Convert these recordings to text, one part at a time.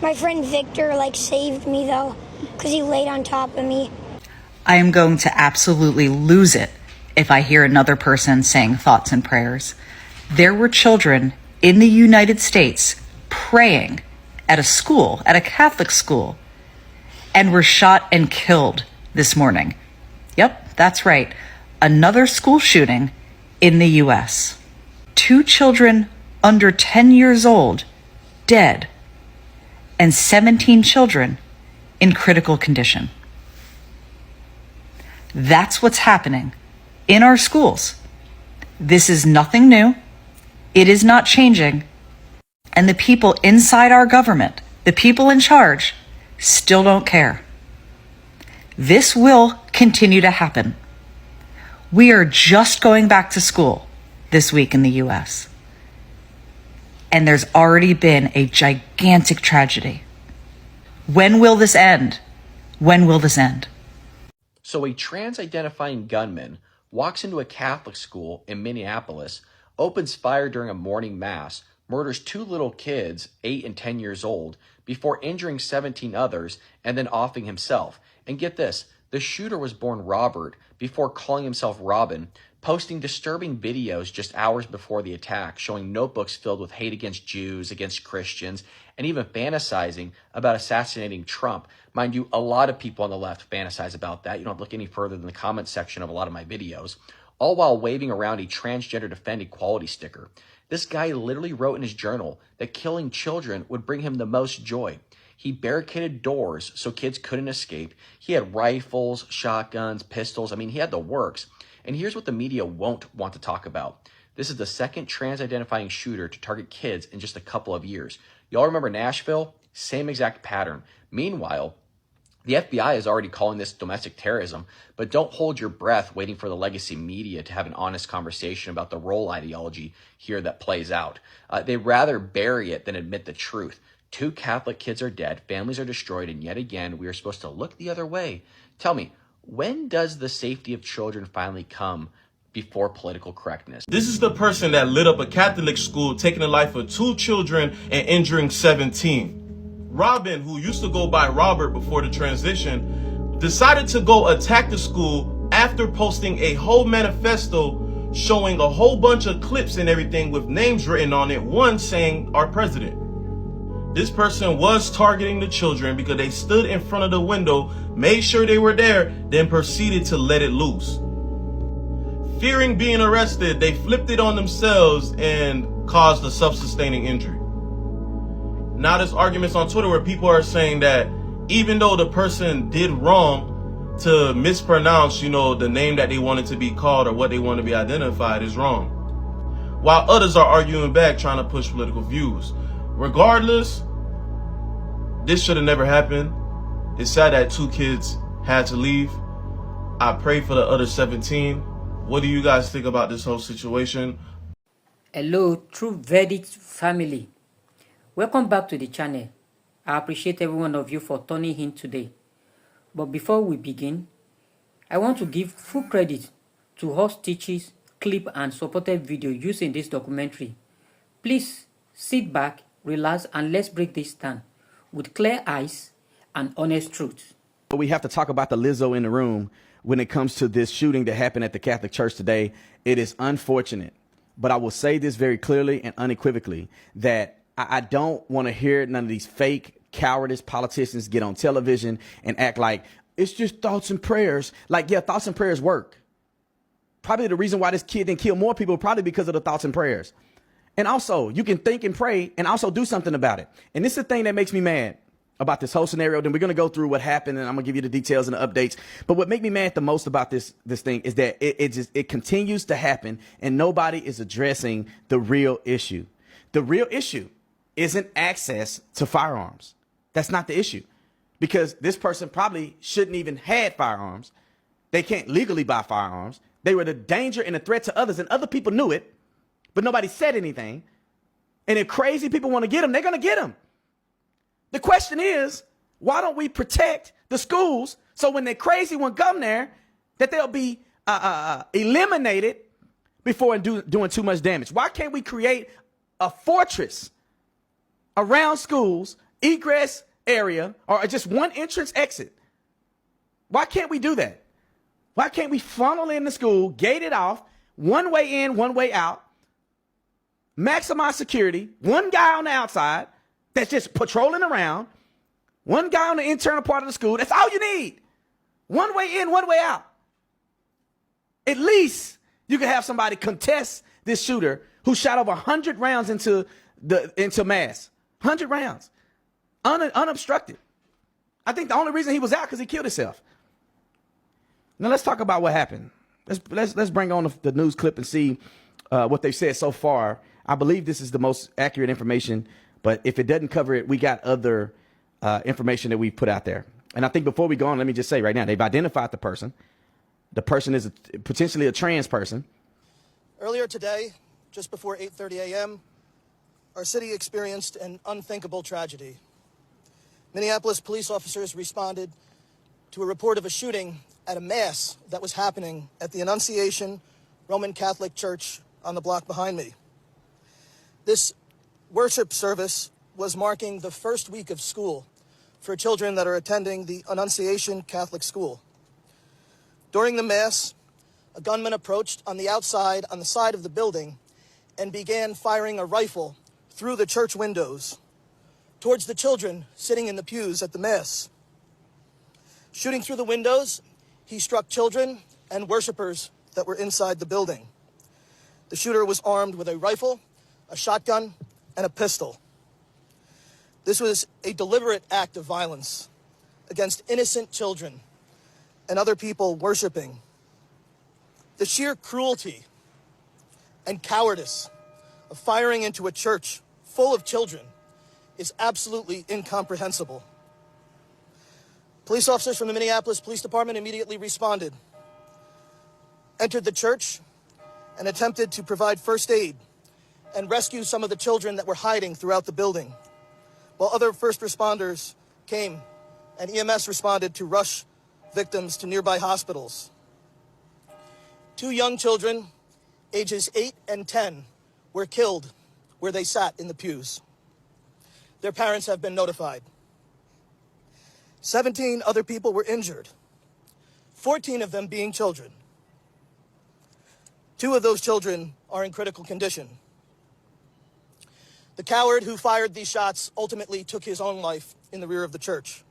My friend Victor, saved me, though, because he laid on top of me. I am going to absolutely lose it if I hear another person saying thoughts and prayers. There were children in the United States praying at a school, at a Catholic school, and were shot and killed this morning. Yep, that's right. Another school shooting in the U.S. 2 children under 10 years old dead, and 17 children in critical condition. That's what's happening in our schools. This is nothing new. It is not changing. And the people inside our government, the people in charge, still don't care. This will continue to happen. We are just going back to school this week in the U.S. And there's already been a gigantic tragedy. When will this end? When will this end? So a trans-identifying gunman walks into a Catholic school in Minneapolis, opens fire during a morning mass, murders 2 little kids, 8 and 10 years old, before injuring 17 others and then offing himself. And get this, the shooter was born Robert before calling himself Robin, posting disturbing videos just hours before the attack, showing notebooks filled with hate against Jews, against Christians, and even fantasizing about assassinating Trump. Mind you, a lot of people on the left fantasize about that. You don't have to look any further than the comment section of a lot of my videos, all while waving around a transgender defend equality sticker. This guy literally wrote in his journal that killing children would bring him the most joy. He barricaded doors so kids couldn't escape. He had rifles, shotguns, pistols. I mean, he had the works. And here's what the media won't want to talk about. This is the second trans-identifying shooter to target kids in just a couple of years. Y'all remember Nashville? Same exact pattern. Meanwhile, the FBI is already calling this domestic terrorism, but don't hold your breath waiting for the legacy media to have an honest conversation about the role ideology here that plays out. They'd rather bury it than admit the truth. 2 Catholic kids are dead, families are destroyed, and yet again, we are supposed to look the other way. Tell me, when does the safety of children finally come before political correctness? This is the person that lit up a Catholic school, taking the life of 2 children and injuring 17. Robin, who used to go by Robert before the transition, decided to go attack the school after posting a whole manifesto showing a whole bunch of clips and everything with names written on it, one saying our president. This person was targeting the children because they stood in front of the window, made sure they were there, then proceeded to let it loose. Fearing being arrested, they flipped it on themselves and caused a self-sustaining injury. Now there's arguments on Twitter where people are saying that even though the person did wrong, to mispronounce, the name that they wanted to be called or what they want to be identified is wrong. While others are arguing back, trying to push political views. Regardless, this should have never happened. It's sad that 2 kids had to leave. I pray for the other 17. What do you guys think about this whole situation? Hello, True Verdict family. Welcome back to the channel. I appreciate every one of you for tuning in today. But before we begin, I want to give full credit to all stitches, clip and supported video used in this documentary. Please sit back, relax and let's break this down with clear eyes and honest truth. But we have to talk about the Lizzo in the room when it comes to this shooting that happened at the Catholic Church today. It is unfortunate, but I will say this very clearly and unequivocally that I don't want to hear none of these fake cowardice politicians get on television and act like it's just thoughts and prayers. Yeah, thoughts and prayers work. Probably the reason why this kid didn't kill more people, probably because of the thoughts and prayers. And also, you can think and pray and also do something about it. And this is the thing that makes me mad about this whole scenario. Then we're going to go through what happened and I'm going to give you the details and the updates. But what makes me mad the most about this thing is that it continues to happen and nobody is addressing the real issue. The real issue isn't access to firearms. That's not the issue, because this person probably shouldn't even had firearms. They can't legally buy firearms. They were the danger and a threat to others, and other people knew it, but nobody said anything. And if crazy people want to get them, they're going to get them. The question is, why don't we protect the schools so when the crazy one come there, that they'll be eliminated before doing too much damage? Why can't we create a fortress around schools egress area or just one entrance exit. Why can't we do that? Why can't we funnel in the school, gate it off, one way in, one way out, maximize security, one guy on the outside that's just patrolling around, one guy on the internal part of the school. That's all you need. One way in, one way out. At least you can have somebody contest this shooter who shot over 100 rounds into mass. 100 rounds. Unobstructed. I think the only reason he was out because he killed himself. Now let's talk about what happened. Let's bring on the news clip and see what they've said so far. I believe this is the most accurate information, but if it doesn't cover it, we got other information that we put out there. And I think before we go on, let me just say right now, they've identified the person. The person is potentially a trans person. Earlier today, just before 8:30 a.m., our city experienced an unthinkable tragedy. Minneapolis police officers responded to a report of a shooting at a mass that was happening at the Annunciation Roman Catholic Church on the block behind me. This worship service was marking the first week of school for children that are attending the Annunciation Catholic School. During the mass, a gunman approached on the outside on the side of the building and began firing a rifle through the church windows towards the children sitting in the pews at the mass. Shooting through the windows, he struck children and worshipers that were inside the building. The shooter was armed with a rifle, a shotgun, and a pistol. This was a deliberate act of violence against innocent children and other people worshiping. The sheer cruelty and cowardice of firing into a church full of children is absolutely incomprehensible. Police officers from the Minneapolis Police Department immediately responded, entered the church, and attempted to provide first aid and rescue some of the children that were hiding throughout the building, while other first responders came and EMS responded to rush victims to nearby hospitals. 2 young children, ages 8 and 10, were killed where they sat in the pews. Their parents have been notified. 17 other people were injured, 14 of them being children. 2 of those children are in critical condition. The coward who fired these shots ultimately took his own life in the rear of the church.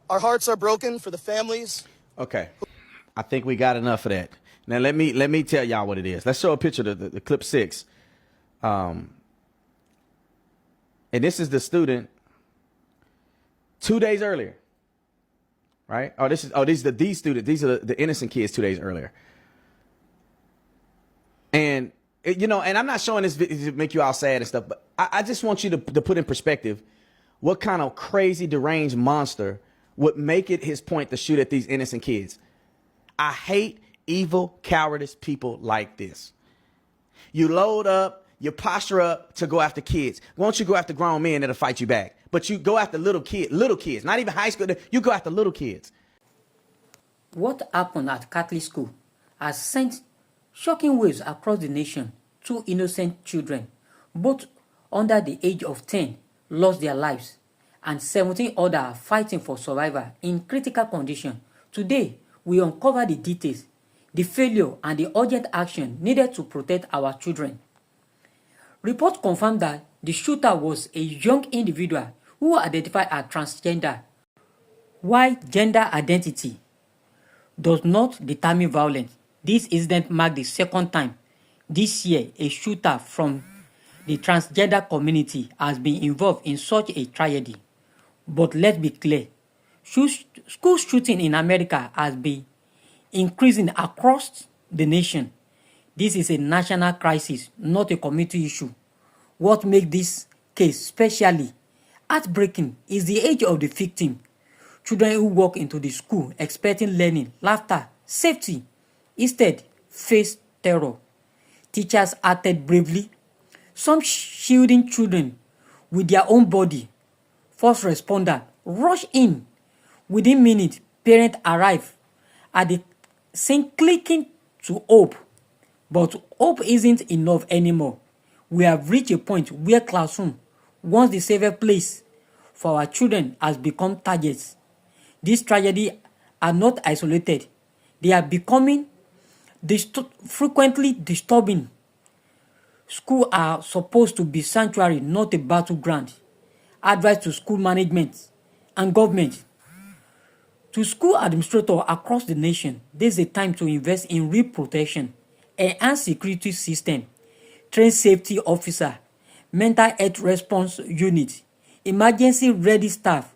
Our hearts are broken for the families. Okay, I think we got enough of that. Now let me tell y'all what it is. Let's show a picture of the clip 6. And this is the student 2 days earlier, right? These are the innocent kids 2 days earlier. And and I'm not showing this video to make you all sad and stuff, but I just want you to put in perspective what kind of crazy deranged monster would make it his point to shoot at these innocent kids. I hate evil, cowardice people like this. You load up, you posture up to go after kids. Won't you go after grown men that'll fight you back? But you go after little kids, not even high school. You go after little kids. What happened at Catholic School has sent shocking waves across the nation. 2 innocent children, both under the age of 10, lost their lives, and 17 others are fighting for survival in critical condition. Today, we uncover the details, the failure, and the urgent action needed to protect our children. Reports confirm that the shooter was a young individual who identified as transgender. While gender identity does not determine violence, this incident marked the second time this year a shooter from the transgender community has been involved in such a tragedy. But let's be clear, school shooting in America has been increasing across the nation. This is a national crisis, not a community issue. What makes this case especially heartbreaking is the age of the victim. Children who walk into the school expecting learning, laughter, safety, instead face terror. Teachers acted bravely, some shielding children with their own body. First responders rushed in. Within minutes, parents arrived at the scene clicking to hope. But hope isn't enough anymore. We have reached a point where classrooms, once the safest place for our children has become targets. These tragedies are not isolated. They are becoming frequently disturbing. Schools are supposed to be sanctuary, not a battleground. Advice to school management and government. To school administrators across the nation, this is a time to invest in real protection, enhance security system, train safety officer, mental health response unit, emergency ready staff.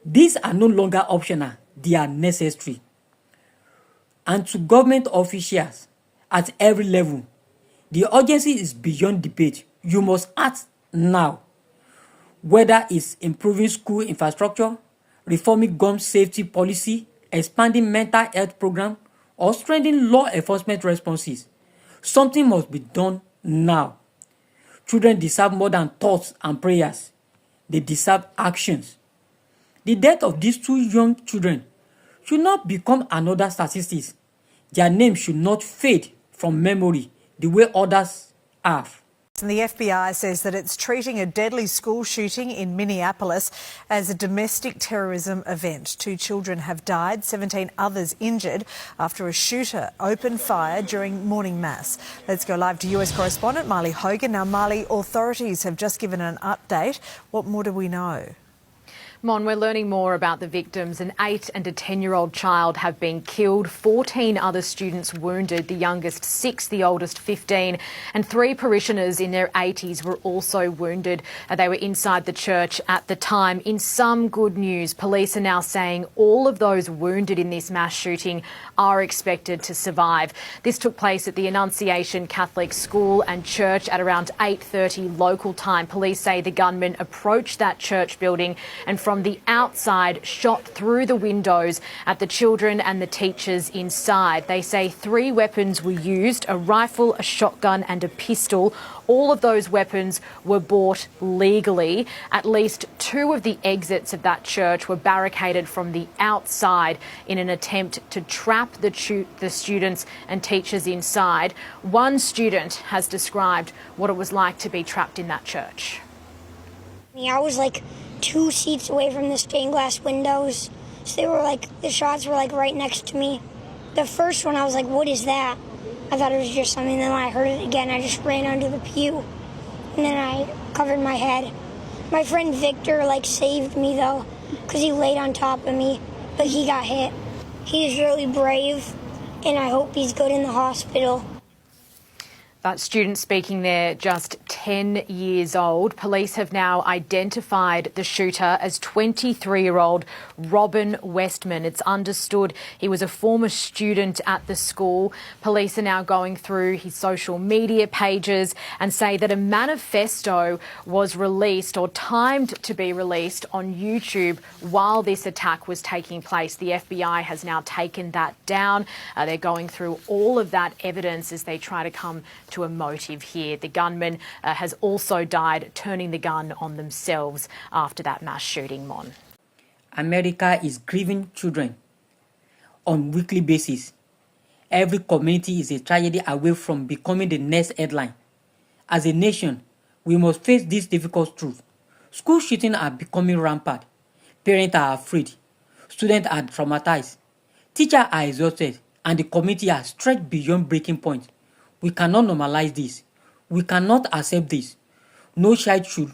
These are no longer optional, they are necessary. And to government officials at every level, the urgency is beyond debate. You must act now. Whether it's improving school infrastructure, reforming gun safety policy, expanding mental health program, or strengthening law enforcement responses, something must be done now. Children deserve more than thoughts and prayers. They deserve actions. The death of these two young children should not become another statistic. Their names should not fade from memory the way others have. And the FBI says that it's treating a deadly school shooting in Minneapolis as a domestic terrorism event. 2 children have died, 17 others injured after a shooter opened fire during morning mass. Let's go live to US correspondent Marley Hogan. Now, Marley, authorities have just given an update. What more do we know? Mon, we're learning more about the victims. An 8 and a 10-year-old child have been killed, 14 other students wounded, the youngest 6, the oldest 15, and 3 parishioners in their 80s were also wounded. They were inside the church at the time. In some good news, police are now saying all of those wounded in this mass shooting are expected to survive. This took place at the Annunciation Catholic School and church at around 8:30 local time. Police say the gunman approached that church building and from the outside shot through the windows at the children and the teachers inside. They say 3 weapons were used, a rifle, a shotgun and a pistol. All of those weapons were bought legally. At least 2 of the exits of that church were barricaded from the outside in an attempt to trap the students and teachers inside. One student has described what it was like to be trapped in that church. I was like 2 seats away from the stained glass windows. So they were like, the shots were like right next to me. The first one, I was like, what is that? I thought it was just something. Then when I heard it again, I just ran under the pew. And then I covered my head. My friend Victor like saved me though, because he laid on top of me, but he got hit. He is really brave, and I hope he's good in the hospital. That student speaking there, just 10 years old. Police have now identified the shooter as 23-year-old Robin Westman. It's understood he was a former student at the school. Police are now going through his social media pages and say that a manifesto was released or timed to be released on YouTube while this attack was taking place. The FBI has now taken that down. They're going through all of that evidence as they try to come to a motive here. The gunman has also died turning the gun on themselves after that mass shooting, Mon. America is grieving children on a weekly basis. Every community is a tragedy away from becoming the next headline. As a nation, we must face this difficult truth. School shootings are becoming rampant. Parents are afraid. Students are traumatized. Teachers are exhausted, and the community are stretched beyond breaking point. We cannot normalize this. We cannot accept this. No child should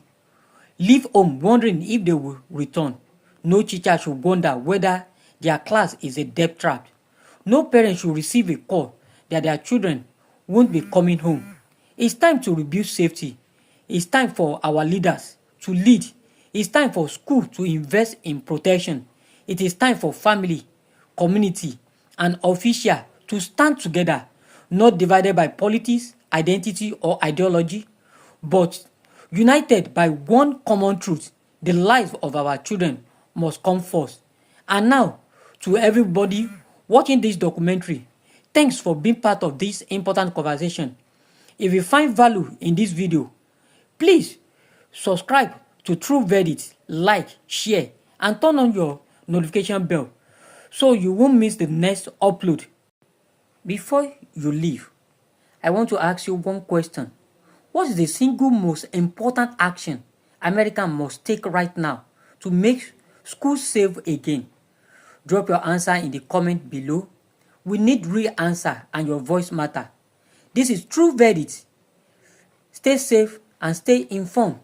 leave home wondering if they will return. No teacher should wonder whether their class is a debt trap. No parent should receive a call that their children won't be coming home. It's time to rebuild safety. It's time for our leaders to lead. It's time for school to invest in protection. It is time for family, community, and official to stand together, not divided by politics, identity, or ideology, but united by one common truth: the lives of our children must come first. And now, to everybody watching this documentary, thanks for being part of this important conversation. If you find value in this video, please subscribe to True Verdict, like, share, and turn on your notification bell so you won't miss the next upload. Before you leave, I want to ask you one question. What is the single most important action America must take right now to make schools safe again? Drop your answer in the comment below. We need real answer and your voice matter. This is True Verdict. Stay safe and stay informed.